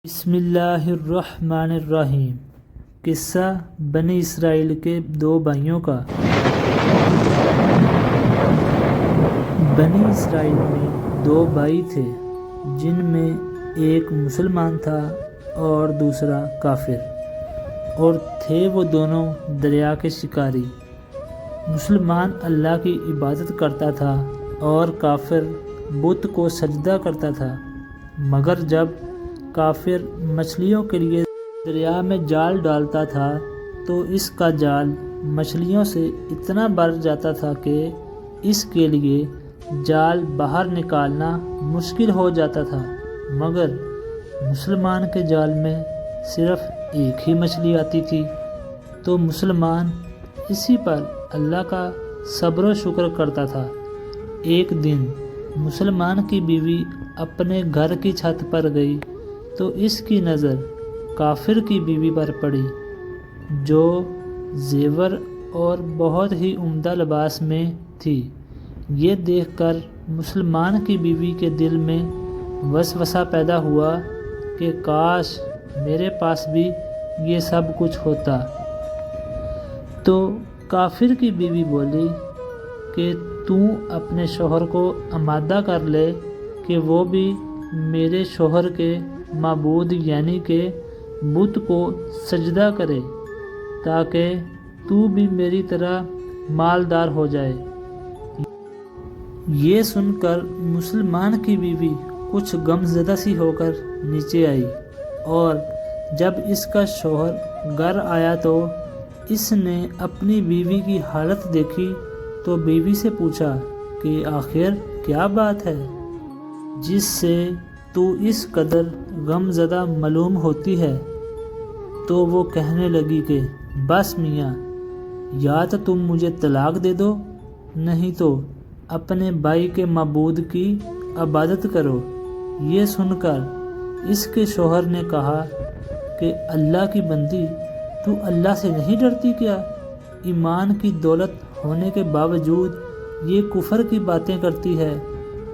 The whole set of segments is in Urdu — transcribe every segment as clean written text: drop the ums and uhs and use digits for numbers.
بسم اللہ الرحمن الرحیم۔ قصہ بنی اسرائیل کے دو بھائیوں کا۔ بنی اسرائیل میں دو بھائی تھے جن میں ایک مسلمان تھا اور دوسرا کافر، اور تھے وہ دونوں دریا کے شکاری۔ مسلمان اللہ کی عبادت کرتا تھا اور کافر بت کو سجدہ کرتا تھا، مگر جب کافر مچھلیوں کے لیے دریا میں جال ڈالتا تھا تو اس کا جال مچھلیوں سے اتنا بھر جاتا تھا کہ اس کے لیے جال باہر نکالنا مشکل ہو جاتا تھا، مگر مسلمان کے جال میں صرف ایک ہی مچھلی آتی تھی۔ تو مسلمان اسی پر اللہ کا صبر و شکر کرتا تھا۔ ایک دن مسلمان کی بیوی اپنے گھر کی چھت پر گئی تو اس کی نظر کافر کی بیوی پر پڑی، جو زیور اور بہت ہی عمدہ لباس میں تھی۔ یہ دیکھ کر مسلمان کی بیوی کے دل میں وسوسہ پیدا ہوا کہ کاش میرے پاس بھی یہ سب کچھ ہوتا۔ تو کافر کی بیوی بولی کہ تو اپنے شوہر کو آمادہ کر لے کہ وہ بھی میرے شوہر کے معبود یعنی کہ بت کو سجدہ کرے، تاکہ تو بھی میری طرح مالدار ہو جائے۔ یہ سن کر مسلمان کی بیوی کچھ غم زدہ سی ہو کر نیچے آئی، اور جب اس کا شوہر گھر آیا تو اس نے اپنی بیوی کی حالت دیکھی تو بیوی سے پوچھا کہ آخر کیا بات ہے جس سے تو اس قدر غم زدہ معلوم ہوتی ہے؟ تو وہ کہنے لگی کہ بس میاں، یا تو تم مجھے طلاق دے دو، نہیں تو اپنے بھائی کے معبود کی عبادت کرو۔ یہ سن کر اس کے شوہر نے کہا کہ اللہ کی بندی، تو اللہ سے نہیں ڈرتی کیا؟ ایمان کی دولت ہونے کے باوجود یہ کفر کی باتیں کرتی ہے۔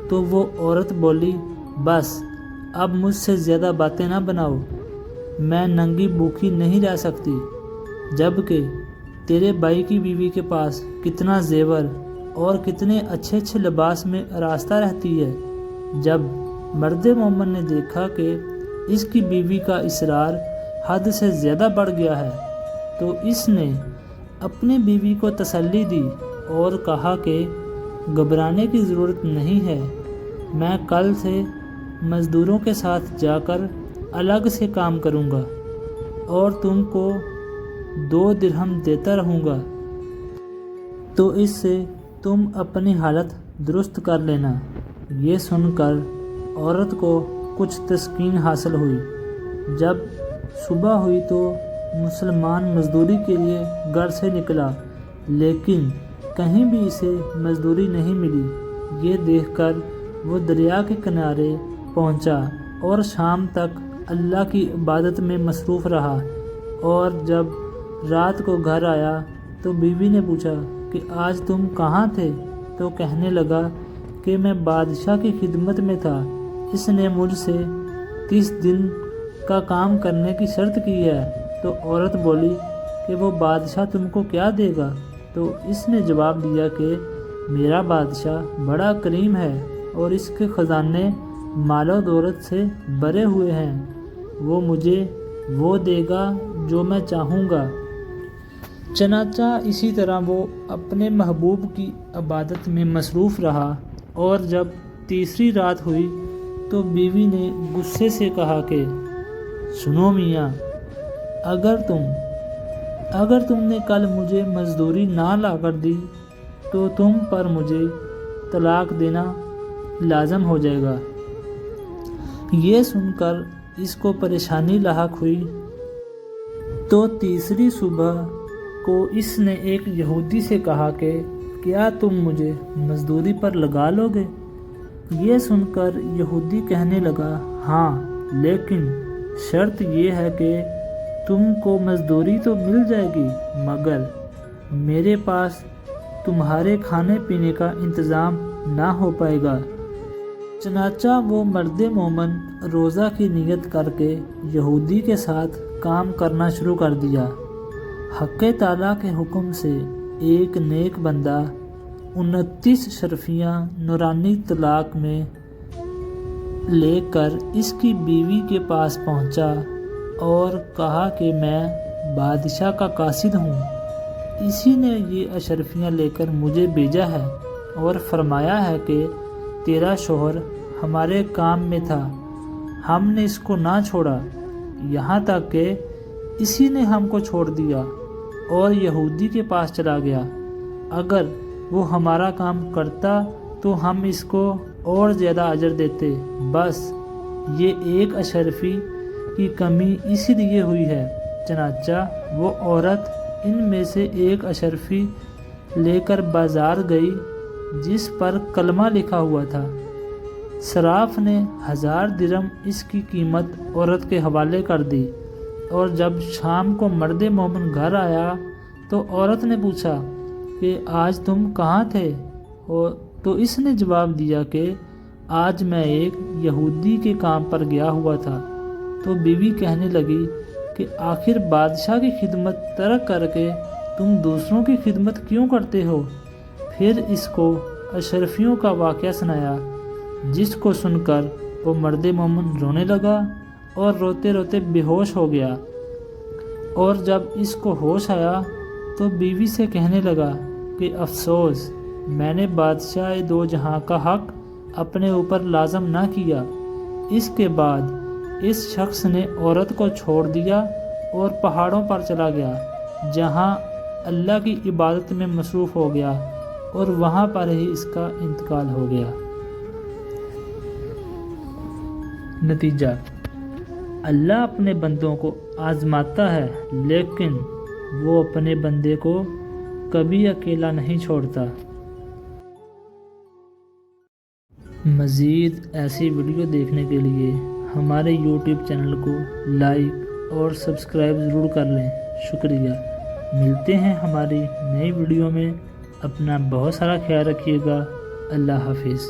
تو وہ عورت بولی، بس اب مجھ سے زیادہ باتیں نہ بناؤ، میں ننگی بھوکی نہیں رہ سکتی، جبکہ تیرے بھائی کی بیوی کے پاس کتنا زیور اور کتنے اچھے اچھے لباس میں آراستہ رہتی ہے۔ جب مرد مومن نے دیکھا کہ اس کی بیوی کا اصرار حد سے زیادہ بڑھ گیا ہے تو اس نے اپنی بیوی کو تسلی دی اور کہا کہ گھبرانے کی ضرورت نہیں ہے، میں کل سے مزدوروں کے ساتھ جا کر الگ سے کام کروں گا اور تم کو 2 درہم دیتا رہوں گا، تو اس سے تم اپنی حالت درست کر لینا۔ یہ سن کر عورت کو کچھ تسکین حاصل ہوئی۔ جب صبح ہوئی تو مسلمان مزدوری کے لیے گھر سے نکلا، لیکن کہیں بھی اسے مزدوری نہیں ملی۔ یہ دیکھ کر وہ دریا کے کنارے پہنچا اور شام تک اللہ کی عبادت میں مصروف رہا، اور جب رات کو گھر آیا تو بیوی نے پوچھا کہ آج تم کہاں تھے؟ تو کہنے لگا کہ میں بادشاہ کی خدمت میں تھا، اس نے مجھ سے 30 دن کا کام کرنے کی شرط کی ہے۔ تو عورت بولی کہ وہ بادشاہ تم کو کیا دے گا؟ تو اس نے جواب دیا کہ میرا بادشاہ بڑا کریم ہے اور اس کے خزانے مال و دولت سے بھرے ہوئے ہیں، وہ مجھے وہ دے گا جو میں چاہوں گا۔ چنانچہ اسی طرح وہ اپنے محبوب کی عبادت میں مصروف رہا، اور جب تیسری رات ہوئی تو بیوی نے غصے سے کہا کہ سنو میاں، اگر تم نے کل مجھے مزدوری نہ لا کر دی تو تم پر مجھے طلاق دینا لازم ہو جائے گا۔ یہ سن کر اس کو پریشانی لاحق ہوئی۔ تو تیسری صبح کو اس نے ایک یہودی سے کہا کہ کیا تم مجھے مزدوری پر لگا لو گے؟ یہ سن کر یہودی کہنے لگا ہاں، لیکن شرط یہ ہے کہ تم کو مزدوری تو مل جائے گی، مگر میرے پاس تمہارے کھانے پینے کا انتظام نہ ہو پائے گا۔ چنانچہ وہ مرد مومن روزہ کی نیت کر کے یہودی کے ساتھ کام کرنا شروع کر دیا۔ حق تعالیٰ کے حکم سے ایک نیک بندہ 29 شرفیاں نورانی طلاق میں لے کر اس کی بیوی کے پاس پہنچا اور کہا کہ میں بادشاہ کا قاصد ہوں، اسی نے یہ اشرفیاں لے کر مجھے بھیجا ہے اور فرمایا ہے کہ تیرا شوہر ہمارے کام میں تھا، ہم نے اس کو نہ چھوڑا، یہاں تک کہ اسی نے ہم کو چھوڑ دیا اور یہودی کے پاس چلا گیا۔ اگر وہ ہمارا کام کرتا تو ہم اس کو اور زیادہ اجر دیتے، بس یہ ایک اشرفی کی کمی اسی لیے ہوئی ہے۔ چنانچہ وہ عورت ان میں سے ایک اشرفی لے کر بازار گئی جس پر کلمہ لکھا ہوا تھا۔ صراف نے 1000 درہم اس کی قیمت عورت کے حوالے کر دی، اور جب شام کو مرد مومن گھر آیا تو عورت نے پوچھا کہ آج تم کہاں تھے؟ تو اس نے جواب دیا کہ آج میں ایک یہودی کے کام پر گیا ہوا تھا۔ تو بیوی کہنے لگی کہ آخر بادشاہ کی خدمت ترک کر کے تم دوسروں کی خدمت کیوں کرتے ہو؟ پھر اس کو اشرفیوں کا واقعہ سنایا، جس کو سن کر وہ مرد مومن رونے لگا اور روتے روتے بے ہوش ہو گیا، اور جب اس کو ہوش آیا تو بیوی سے کہنے لگا کہ افسوس، میں نے بادشاہ دو جہاں کا حق اپنے اوپر لازم نہ کیا۔ اس کے بعد اس شخص نے عورت کو چھوڑ دیا اور پہاڑوں پر چلا گیا، جہاں اللہ کی عبادت میں مصروف ہو گیا، اور وہاں پر ہی اس کا انتقال ہو گیا۔ نتیجہ: اللہ اپنے بندوں کو آزماتا ہے، لیکن وہ اپنے بندے کو کبھی اکیلا نہیں چھوڑتا۔ مزید ایسی ویڈیو دیکھنے کے لیے ہمارے یوٹیوب چینل کو لائک اور سبسکرائب ضرور کر لیں۔ شکریہ۔ ملتے ہیں ہماری نئی ویڈیو میں۔ اپنا بہت سارا خیال رکھیے گا۔ اللہ حافظ۔